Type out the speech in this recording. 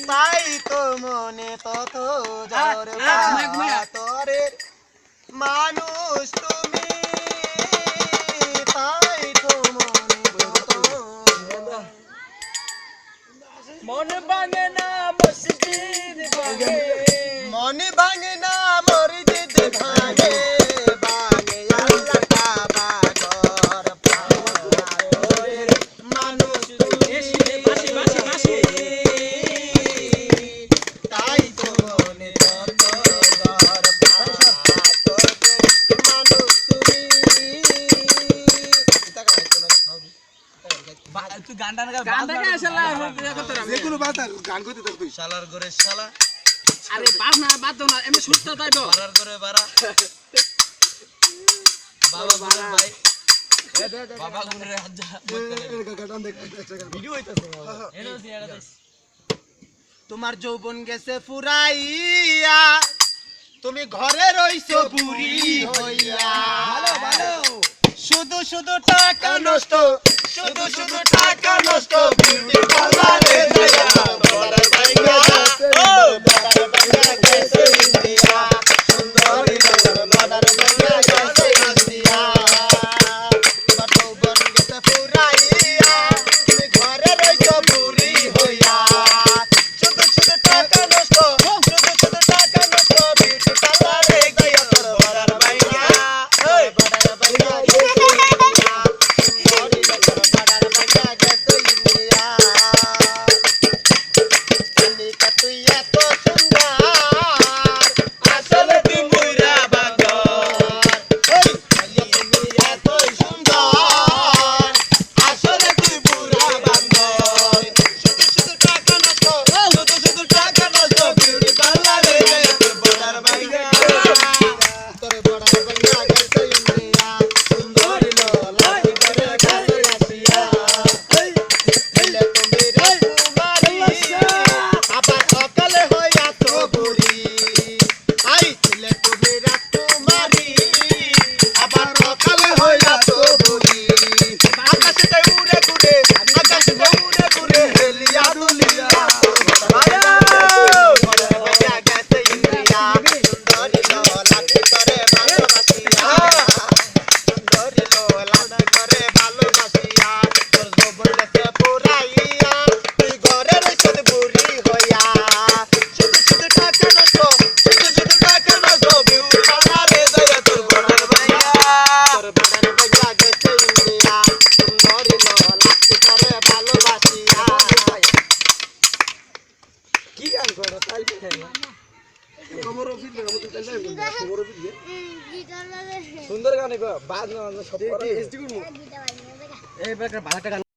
তাই তো মনে তত ঝড় তোরের মানুষ তুমি তাই তো মন ভাঙে না মসজিদ ভাঙে মন ভাঙে না মসজিদ ভাঙে ভাঙে আল্লাহ কাবা ঘর তোরের মানুষ তুমি তাই তো মনে তত ঝড় তোরের মানুষ তুমি তুই গান গায় শালা যেকোনো বাতা গান করতে থাক তুই শালার ঘরে শালা আরে বাপ না বাদ দাও না এমনি সুস্থ তাইবো বাড়ার ঘরে বাড়া বাবা বাড়া ভাই বাবা গুনরে হাজা গান দেখ ভিডিও হইতাছে তোমার যৌবন গেছে ফুরাইয়া তুমি ঘরে রইছো বুড়ি হইয়া ভালো ভালো শুধু শুধু টাকা নষ্ট শুধু শুধু টাকা নষ্ট বিউটি পার্লারে যাইয়া বড় জায়গা ও বড় জায়গা গেছে ইন্ডিয়া সুন্দরী বড় জায়গা গেছে ইন্ডিয়া তোমার যৌবন গেছে ফুরাইয়া তুমি ঘরে রইছো বুড়ি হইয়া শুধু শুধু টাকা নষ্ট শুধু শুধু টাকা নষ্ট বিউটি পার্লারে যাইয়া তোর বড় জায়গা ওই বড় জায়গা সুন্দর গান বাদ না সব করে এই ভালো